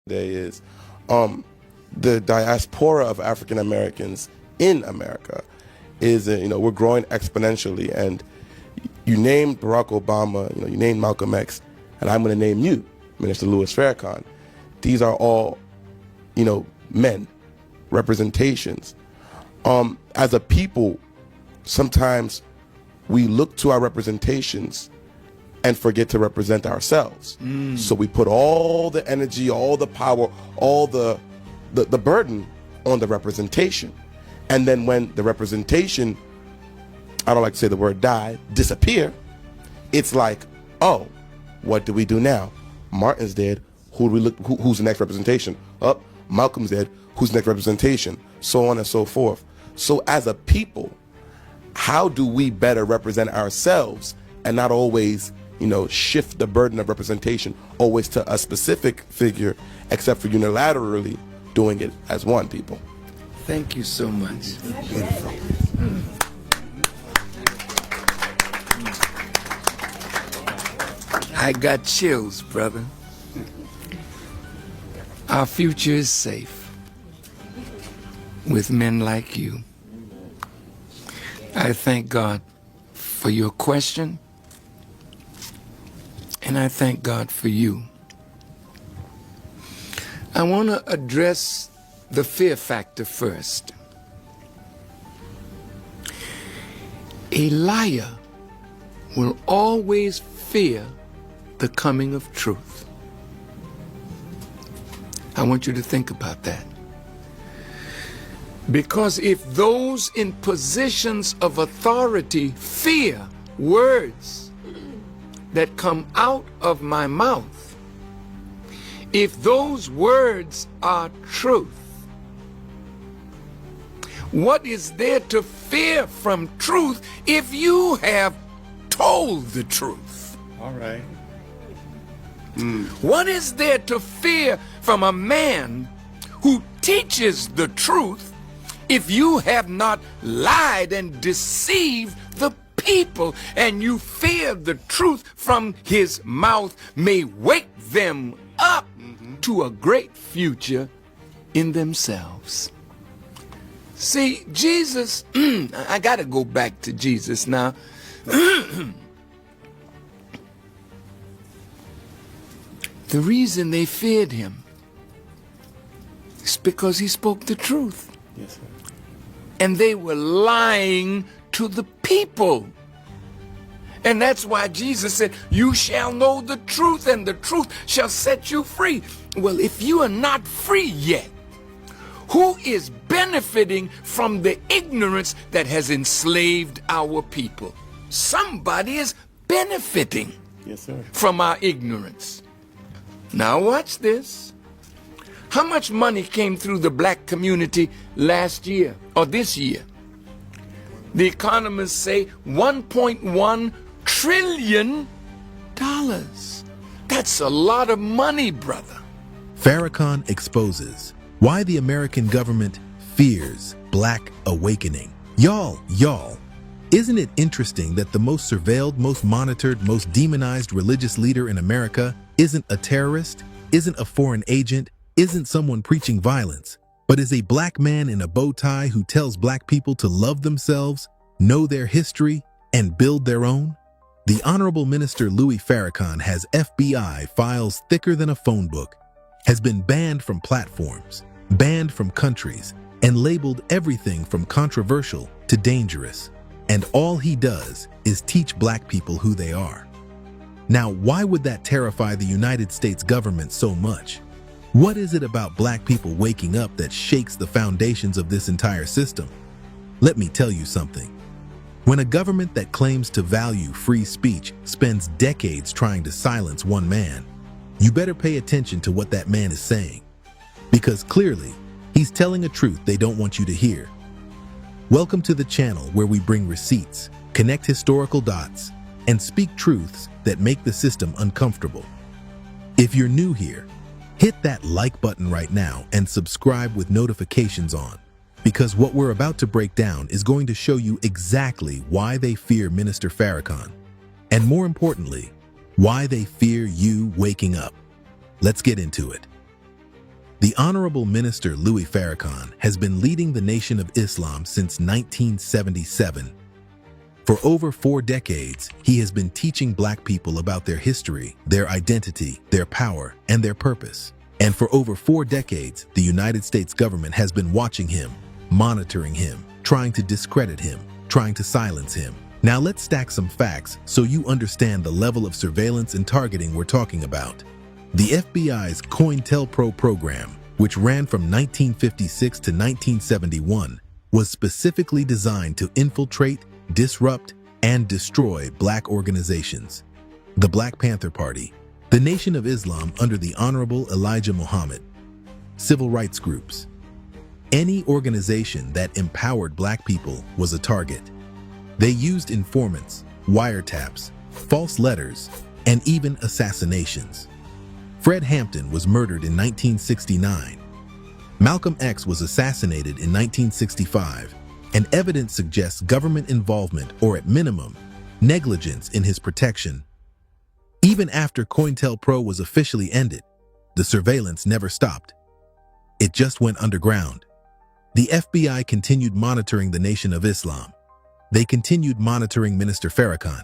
today is the diaspora of African Americans in America is, we're growing exponentially. And you named Barack Obama, you named Malcolm X, and I'm going to name you, Minister Louis Farrakhan. These are all, men, representations. As a people, sometimes we look to our representations and forget to represent ourselves. So we put all the energy, all the power, all the burden on the representation. And then when the representation, I don't like to say the word die, disappear, it's like, oh, what do we do now? Martin's dead. Who do we look? Who's the next representation? Oh, Malcolm's dead. Who's the next representation? So on and so forth. So as a people, how do we better represent ourselves and not always, shift the burden of representation always to a specific figure, except for unilaterally doing it as one people? Thank you so much. Beautiful. I got chills, brother. Our future is safe with men like you. I thank God for your question, and I thank God for you. I want to address the fear factor first. A liar will always fear the coming of truth. I want you to think about that. Because if those in positions of authority fear words that come out of my mouth, if those words are truth, what is there to fear from truth if you have told the truth? All right. What is there to fear from a man who teaches the truth if you have not lied and deceived the people, and you fear the truth from his mouth may wake them up to a great future in themselves? See, Jesus, I got to go back to Jesus now. The reason they feared him is because he spoke the truth. Yes, sir. And they were lying to the people. And that's why Jesus said, you shall know the truth, and the truth shall set you free. Well, if you are not free yet, who is benefiting from the ignorance that has enslaved our people? Somebody is benefiting, yes, sir, from our ignorance. Now watch this. How much money came through the black community last year or this year? The economists say $1.1 trillion. That's a lot of money, brother. Farrakhan exposes why the American government fears Black awakening. Y'all, isn't it interesting that the most surveilled, most monitored, most demonized religious leader in America isn't a terrorist, isn't a foreign agent, isn't someone preaching violence, but is a Black man in a bow tie who tells Black people to love themselves, know their history, and build their own? The Honorable Minister Louis Farrakhan has FBI files thicker than a phone book, has been banned from platforms, banned from countries, and labeled everything from controversial to dangerous. And all he does is teach Black people who they are. Now, why would that terrify the United States government so much? What is it about Black people waking up that shakes the foundations of this entire system? Let me tell you something. When a government that claims to value free speech spends decades trying to silence one man, you better pay attention to what that man is saying. Because clearly, he's telling a truth they don't want you to hear. Welcome to the channel where we bring receipts, connect historical dots, and speak truths that make the system uncomfortable. If you're new here, hit that like button right now and subscribe with notifications on, because what we're about to break down is going to show you exactly why they fear Minister Farrakhan, and more importantly, why they fear you waking up. Let's get into it. The Honorable Minister Louis Farrakhan has been leading the Nation of Islam since 1977. For over 4 decades, he has been teaching Black people about their history, their identity, their power, and their purpose. And for over 4 decades, the United States government has been watching him, monitoring him, trying to discredit him, trying to silence him. Now let's stack some facts so you understand the level of surveillance and targeting we're talking about. The FBI's COINTELPRO program, which ran from 1956 to 1971, was specifically designed to infiltrate, disrupt, and destroy Black organizations. The Black Panther Party, the Nation of Islam under the Honorable Elijah Muhammad, civil rights groups. Any organization that empowered Black people was a target. They used informants, wiretaps, false letters, and even assassinations. Fred Hampton was murdered in 1969. Malcolm X was assassinated in 1965, and evidence suggests government involvement or, at minimum, negligence in his protection. Even after COINTELPRO was officially ended, the surveillance never stopped. It just went underground. The FBI continued monitoring the Nation of Islam. They continued monitoring Minister Farrakhan.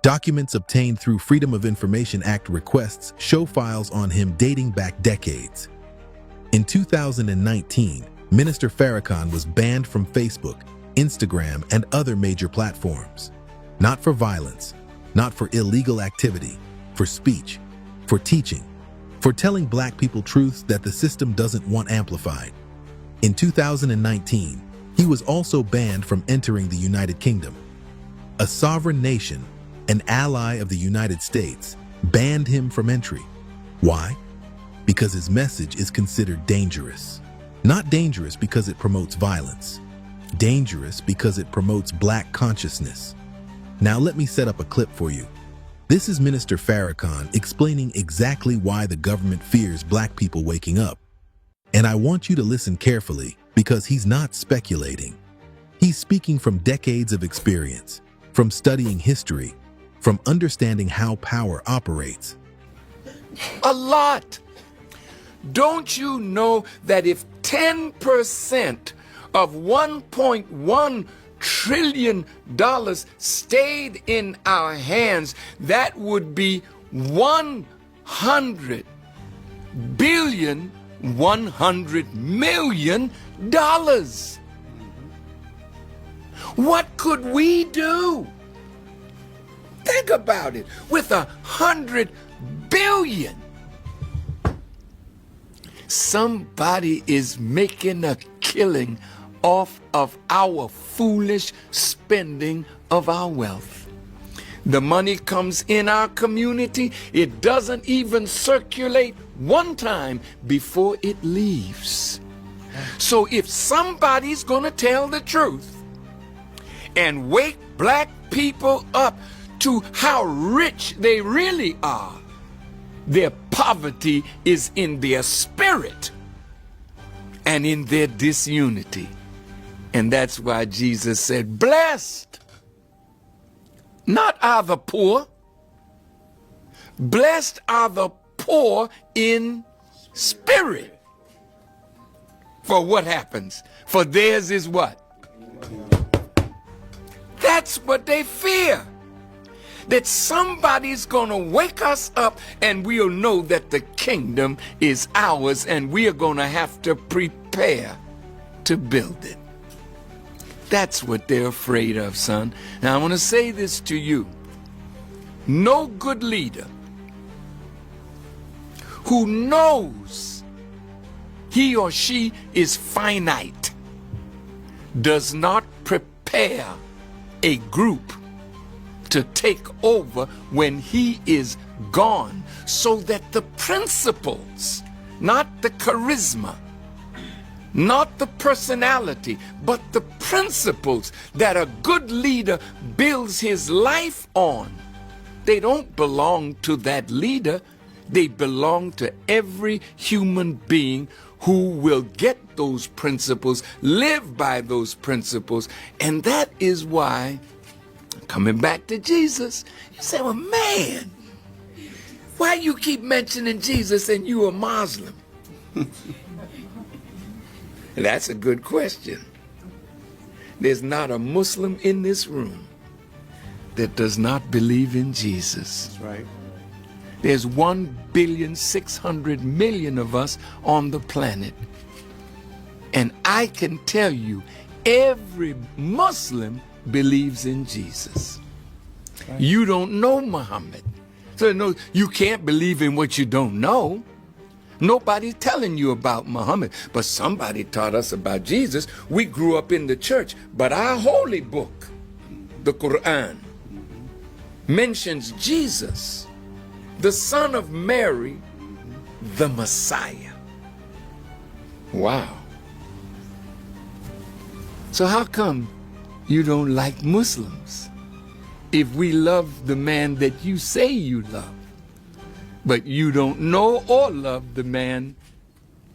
Documents obtained through Freedom of Information Act requests show files on him dating back decades. In 2019, Minister Farrakhan was banned from Facebook, Instagram, and other major platforms. Not for violence, not for illegal activity, for speech, for teaching, for telling Black people truths that the system doesn't want amplified. In 2019, he was also banned from entering the United Kingdom. A sovereign nation, an ally of the United States, banned him from entry. Why? Because his message is considered dangerous. Not dangerous because it promotes violence. Dangerous because it promotes Black consciousness. Now let me set up a clip for you. This is Minister Farrakhan explaining exactly why the government fears Black people waking up. And I want you to listen carefully because he's not speculating. He's speaking from decades of experience, from studying history, from understanding how power operates. A lot. Don't you know that if 10% of $1.1 trillion stayed in our hands, that would be 100 billion, $100 million. What could we do? Think about it. With 100 billion. Somebody is making a killing off of our foolish spending of our wealth. The money comes in our community. It doesn't even circulate one time before it leaves. So if somebody's going to tell the truth and wake Black people up to how rich they really are, their poverty is in their spirit and in their disunity. And that's why Jesus said, blessed, not are the poor, blessed are the poor in spirit. For what happens? For theirs is what? That's what they fear. That somebody's going to wake us up and we'll know that the kingdom is ours and we are going to have to prepare to build it. That's what they're afraid of, son. Now, I want to say this to you. No good leader who knows he or she is finite does not prepare a group to take over when he is gone, so that the principles, not the charisma, not the personality, but the principles that a good leader builds his life on, they don't belong to that leader. They belong to every human being who will get those principles, live by those principles. And that is why, coming back to Jesus, you say, well, man, why you keep mentioning Jesus and you a Muslim? That's a good question. There's not a Muslim in this room that does not believe in Jesus. That's right. There's 1,600,000,000 of us on the planet. And I can tell you, every Muslim believes in Jesus. Right. You don't know Muhammad. So no, you can't believe in what you don't know. Nobody's telling you about Muhammad, but somebody taught us about Jesus. We grew up in the church, but our holy book, the Quran, mentions Jesus, the son of Mary, the Messiah. Wow. So how come you don't like Muslims if we love the man that you say you love, but you don't know or love the man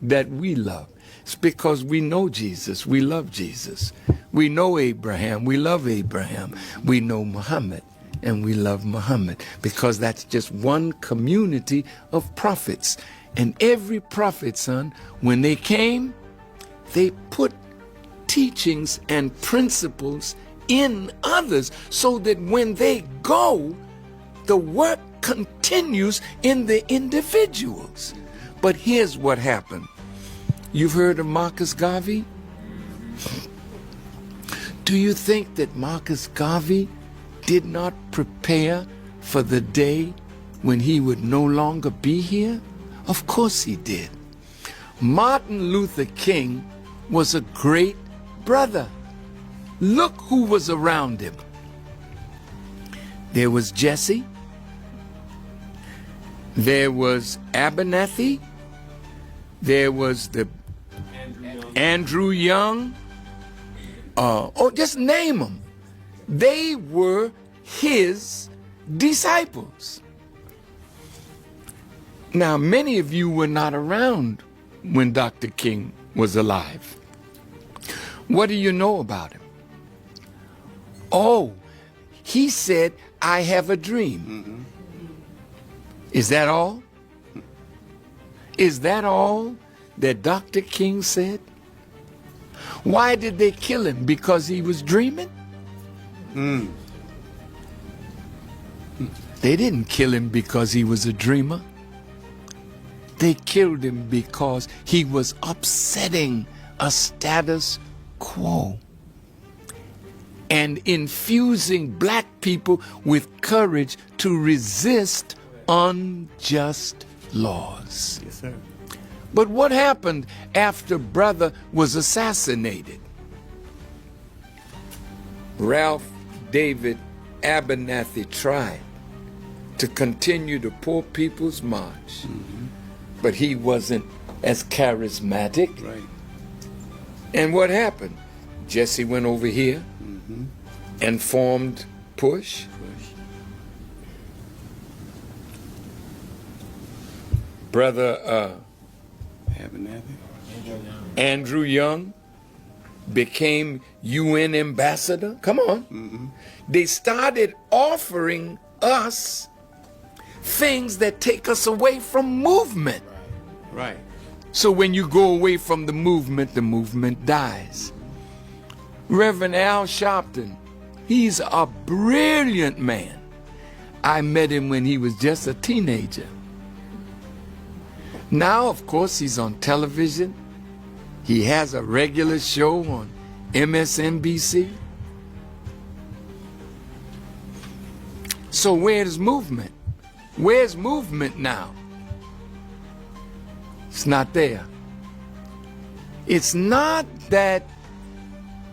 that we love? It's because we know Jesus, we love Jesus. We know Abraham, we love Abraham. We know Muhammad, and we love Muhammad, because that's just one community of prophets. And every prophet, son, when they came, they put teachings and principles in others so that when they go, the work continues in the individuals. But here's what happened. You've heard of Marcus Garvey? Do you think that Marcus Garvey did not prepare for the day when he would no longer be here? Of course he did. Martin Luther King was a great brother. Look who was around him. There was Jesse. There was Abernathy. There was the Andrew Young. Just name them. They were his disciples. Now, many of you were not around when Dr. King was alive. What do you know about him? Oh, he said, I have a dream. Mm-hmm. Is that all? Is that all that Dr. King said? Why did they kill him? Because he was dreaming? They didn't kill him because he was a dreamer. They killed him because he was upsetting a status quo and infusing black people with courage to resist unjust laws. Yes, sir. But what happened after brother was assassinated? Ralph David Abernathy tried to continue the Poor People's March, but he wasn't as charismatic. Right. And what happened? Jesse went over here and formed Push. Brother Andrew Young became UN ambassador. Come on. They started offering us things that take us away from movement. Right. So when you go away from the movement dies. Reverend Al Sharpton, he's a brilliant man. I met him when he was just a teenager. Now, of course, he's on television. He has a regular show on MSNBC. So where's movement? Where's movement now? It's not there. It's not that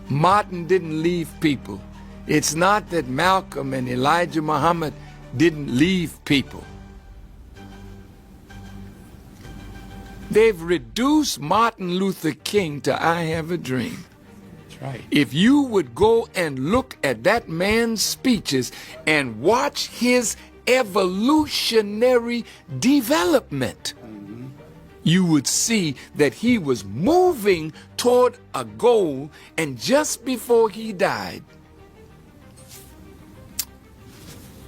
Martin didn't leave people. It's not that Malcolm and Elijah Muhammad didn't leave people. They've reduced Martin Luther King to I have a dream. That's right. If you would go and look at that man's speeches and watch his evolutionary development, you would see that he was moving toward a goal, and just before he died,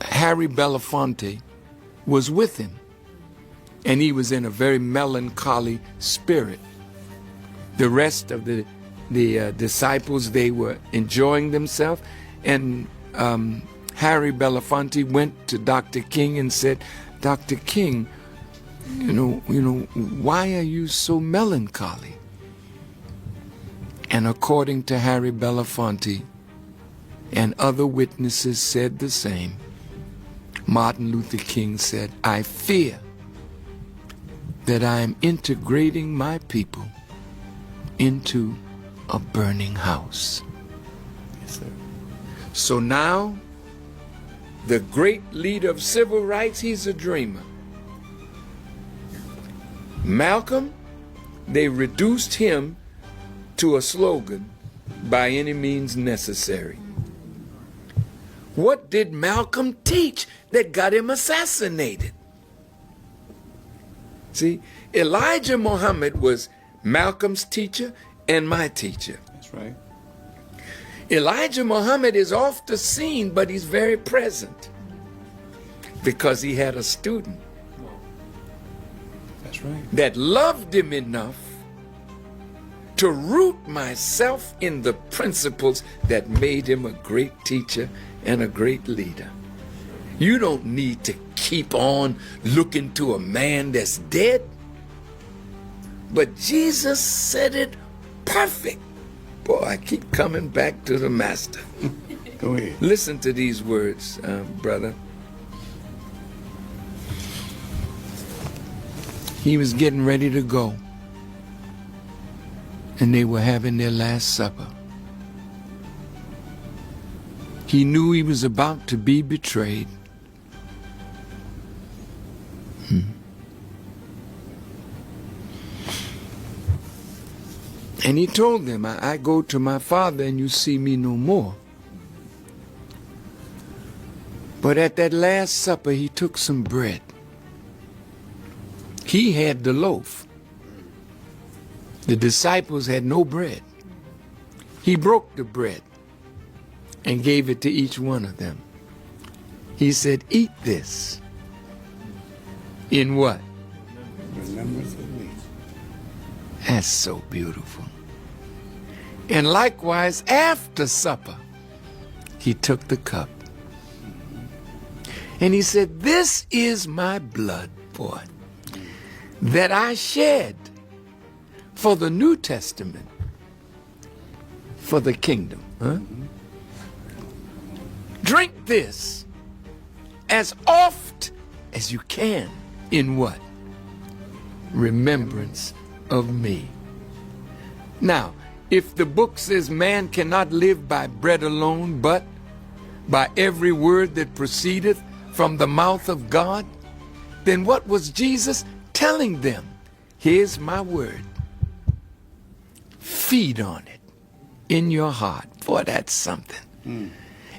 Harry Belafonte was with him. and he was in a very melancholy spirit. The rest of the disciples, they were enjoying themselves, and Harry Belafonte went to Dr. King and said, "Dr. King, you know, why are you so melancholy?" And according to Harry Belafonte, and other witnesses said the same, Martin Luther King said, "I fear that I am integrating my people into a burning house." Yes, sir. So now, the great leader of civil rights, he's a dreamer. Malcolm, they reduced him to a slogan, "by any means necessary." What did Malcolm teach that got him assassinated? See, Elijah Muhammad was Malcolm's teacher and my teacher. That's right. Elijah Muhammad is off the scene, but he's very present because he had a student That's right. that loved him enough to root myself in the principles that made him a great teacher and a great leader. You don't need to keep on looking to a man that's dead. But Jesus said it perfect. Boy, I keep coming back to the master. Go ahead. Listen to these words, brother. He was getting ready to go, and they were having their Last Supper. He knew he was about to be betrayed. And he told them, I go to my Father and you see me no more. But at that Last Supper, he took some bread. He had the loaf. The disciples had no bread. He broke the bread and gave it to each one of them. He said, "Eat this." In what? Remembrance of me. That's so beautiful. And likewise, after supper, he took the cup. And he said, "This is my blood, boy, that I shed for the New Testament, for the kingdom." Huh? Drink this as oft as you can. In what? Remembrance of me. Now, if the book says man cannot live by bread alone, but by every word that proceedeth from the mouth of God, then what was Jesus telling them? Here's my word. Feed on it in your heart. Boy, that's something.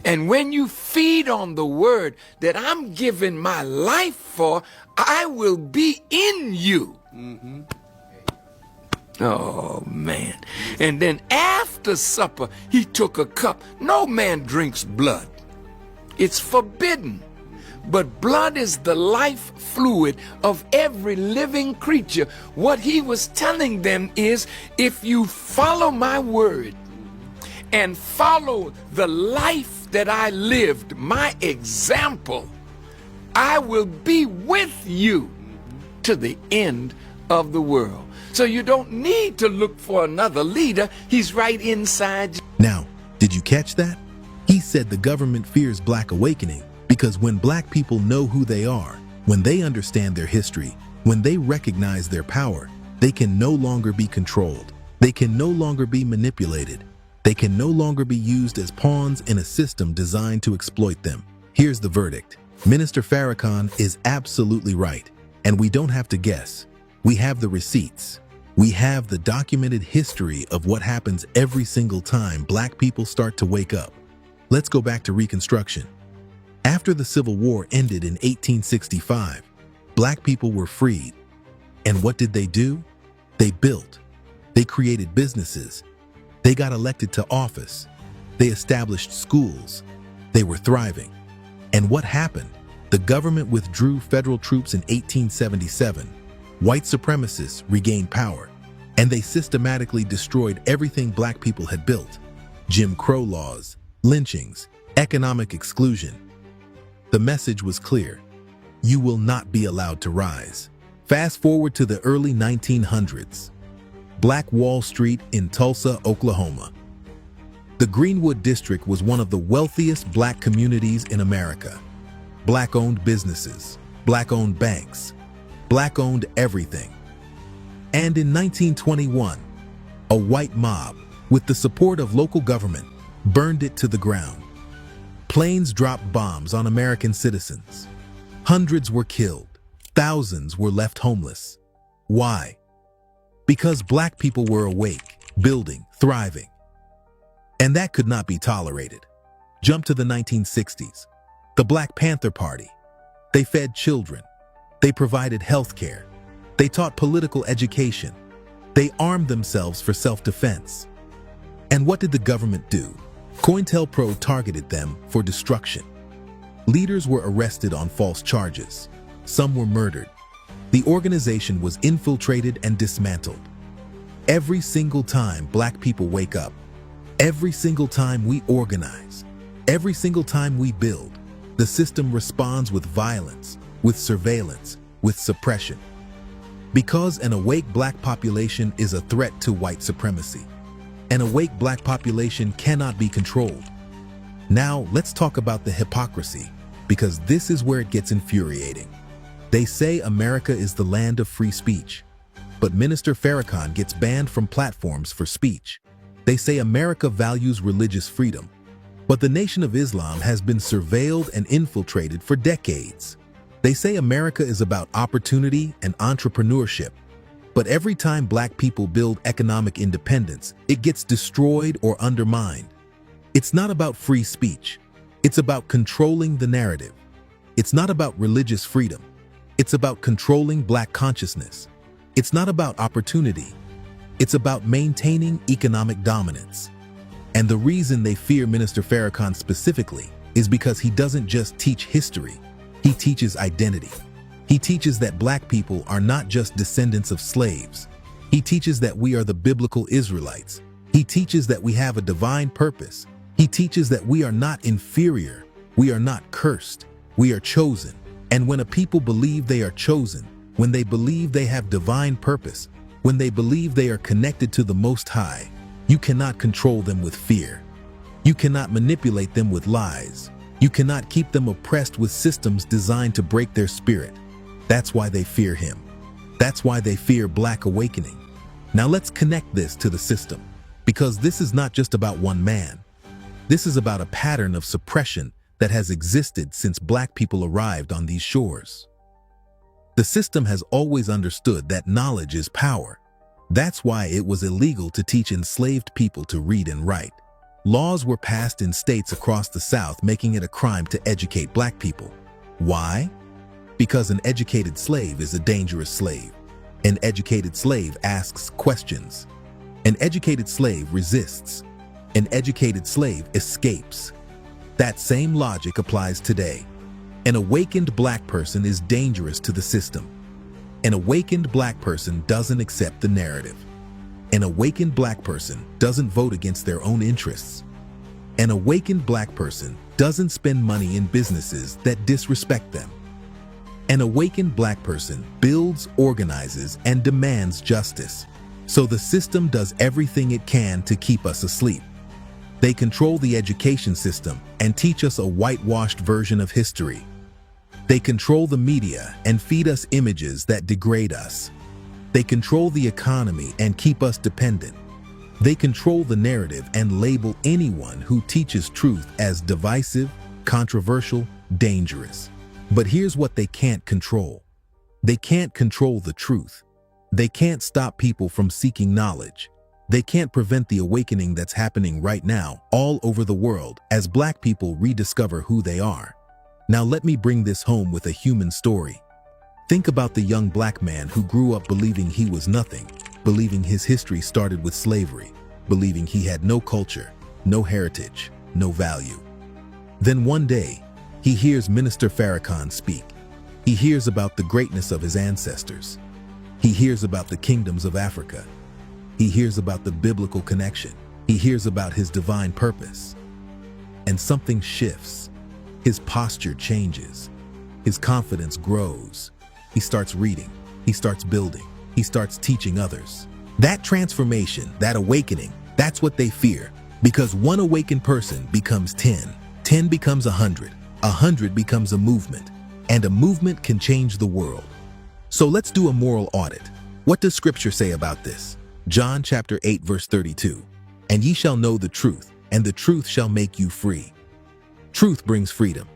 And when you feed on the word that I'm giving my life for, I will be in you. Oh, man. And then after supper, he took a cup. No man drinks blood. It's forbidden. But blood is the life fluid of every living creature. What he was telling them is, if you follow my word and follow the life that I lived, my example, I will be with you to the end of the world. So you don't need to look for another leader. He's right inside you. Now, did you catch that? He said the government fears Black awakening because when Black people know who they are, when they understand their history, when they recognize their power, they can no longer be controlled. They can no longer be manipulated. They can no longer be used as pawns in a system designed to exploit them. Here's the verdict. Minister Farrakhan is absolutely right, and we don't have to guess. We have the receipts. We have the documented history of what happens every single time Black people start to wake up. Let's go back to Reconstruction. After the Civil War ended in 1865, Black people were freed. And what did they do? They built. They created businesses. They got elected to office. They established schools. They were thriving. And what happened? The government withdrew federal troops in 1877. White supremacists regained power, and they systematically destroyed everything black people had built. Jim Crow laws, lynchings, economic exclusion. The message was clear. You will not be allowed to rise. Fast forward to the early 1900s. Black Wall Street in Tulsa, Oklahoma. The Greenwood District was one of the wealthiest black communities in America. Black-owned businesses, black-owned banks, black-owned everything. And in 1921, a white mob, with the support of local government, burned it to the ground. Planes dropped bombs on American citizens. Hundreds were killed. Thousands were left homeless. Why? Because black people were awake, building, thriving. And that could not be tolerated. Jump to the 1960s. The Black Panther Party. They fed children. They provided health care. They taught political education. They armed themselves for self-defense. And what did the government do? COINTELPRO targeted them for destruction. Leaders were arrested on false charges. Some were murdered. The organization was infiltrated and dismantled. Every single time black people wake up, every single time we organize, every single time we build, the system responds with violence, with surveillance, with suppression. Because an awake black population is a threat to white supremacy. An awake black population cannot be controlled. Now, let's talk about the hypocrisy, because this is where it gets infuriating. They say America is the land of free speech, but Minister Farrakhan gets banned from platforms for speech. They say America values religious freedom, but the Nation of Islam has been surveilled and infiltrated for decades. They say America is about opportunity and entrepreneurship, but every time black people build economic independence, it gets destroyed or undermined. It's not about free speech. It's about controlling the narrative. It's not about religious freedom. It's about controlling black consciousness. It's not about opportunity. It's about maintaining economic dominance. And the reason they fear Minister Farrakhan specifically is because he doesn't just teach history, he teaches identity. He teaches that black people are not just descendants of slaves. He teaches that we are the biblical Israelites. He teaches that we have a divine purpose. He teaches that we are not inferior. We are not cursed. We are chosen. And when a people believe they are chosen, when they believe they have divine purpose, when they believe they are connected to the Most High, you cannot control them with fear. You cannot manipulate them with lies. You cannot keep them oppressed with systems designed to break their spirit. That's why they fear him. That's why they fear Black awakening. Now let's connect this to the system, because this is not just about one man. This is about a pattern of suppression that has existed since black people arrived on these shores. The system has always understood that knowledge is power. That's why it was illegal to teach enslaved people to read and write. Laws were passed in states across the South making it a crime to educate black people. Why? Because an educated slave is a dangerous slave. An educated slave asks questions. An educated slave resists. An educated slave escapes. That same logic applies today. An awakened black person is dangerous to the system. An awakened black person doesn't accept the narrative. An awakened black person doesn't vote against their own interests. An awakened black person doesn't spend money in businesses that disrespect them. An awakened black person builds, organizes, and demands justice. So the system does everything it can to keep us asleep. They control the education system and teach us a whitewashed version of history. They control the media and feed us images that degrade us. They control the economy and keep us dependent. They control the narrative and label anyone who teaches truth as divisive, controversial, dangerous. But here's what they can't control. They can't control the truth. They can't stop people from seeking knowledge. They can't prevent the awakening that's happening right now all over the world as black people rediscover who they are. Now let me bring this home with a human story. Think about the young black man who grew up believing he was nothing, believing his history started with slavery, believing he had no culture, no heritage, no value. Then one day, He hears Minister Farrakhan speak. He hears about the greatness of his ancestors. He hears about the kingdoms of Africa. He hears about the biblical connection. He hears about his divine purpose. And something shifts. His posture changes. His confidence grows. He starts reading. He starts building. He starts teaching others. That transformation, that awakening, that's what they fear. Because one awakened person becomes 10. 10 becomes 100. 100 becomes a movement. And a movement can change the world. So let's do a moral audit. What does Scripture say about this? John chapter 8 verse 32. And ye shall know the truth, and the truth shall make you free. Truth brings freedom.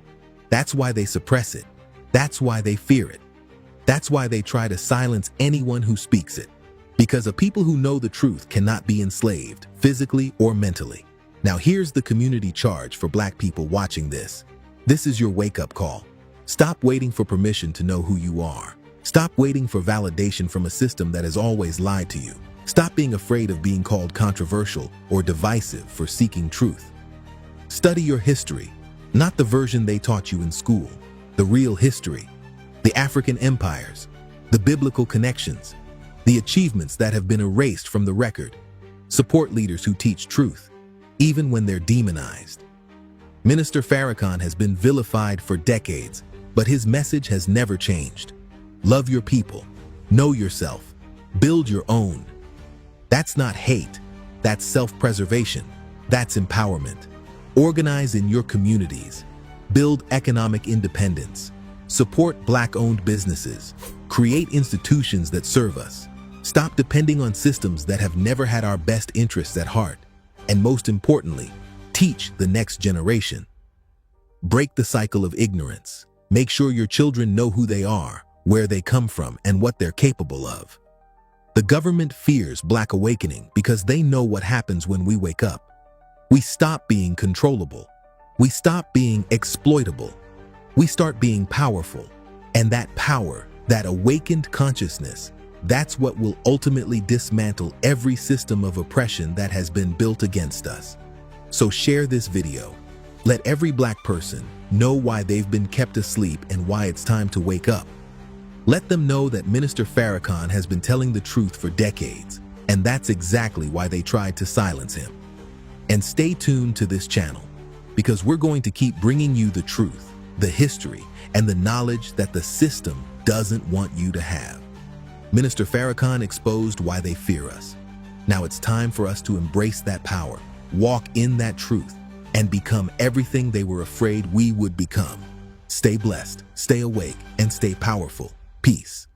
That's why they suppress it. That's why they fear it. That's why they try to silence anyone who speaks it. Because a people who know the truth cannot be enslaved, physically or mentally. Now here's the community charge for Black people watching this. This is your wake-up call. Stop waiting for permission to know who you are. Stop waiting for validation from a system that has always lied to you. Stop being afraid of being called controversial or divisive for seeking truth. Study your history, not the version they taught you in school, the real history, the African empires, the biblical connections, the achievements that have been erased from the record. Support leaders who teach truth, even when they're demonized. Minister Farrakhan has been vilified for decades, but his message has never changed. Love your people, know yourself, build your own. That's not hate, that's self-preservation, that's empowerment. Organize in your communities, build economic independence, support Black-owned businesses, create institutions that serve us. Stop depending on systems that have never had our best interests at heart. And most importantly, teach the next generation. Break the cycle of ignorance. Make sure your children know who they are, where they come from, and what they're capable of. The government fears Black awakening because they know what happens when we wake up. We stop being controllable. We stop being exploitable. We start being powerful. And that power, that awakened consciousness, that's what will ultimately dismantle every system of oppression that has been built against us. So share this video. Let every Black person know why they've been kept asleep and why it's time to wake up. Let them know that Minister Farrakhan has been telling the truth for decades, and that's exactly why they tried to silence him. And stay tuned to this channel, because we're going to keep bringing you the truth, the history, and the knowledge that the system doesn't want you to have. Minister Farrakhan exposed why they fear us. Now it's time for us to embrace that power, walk in that truth, and become everything they were afraid we would become. Stay blessed, stay awake, and stay powerful. Peace.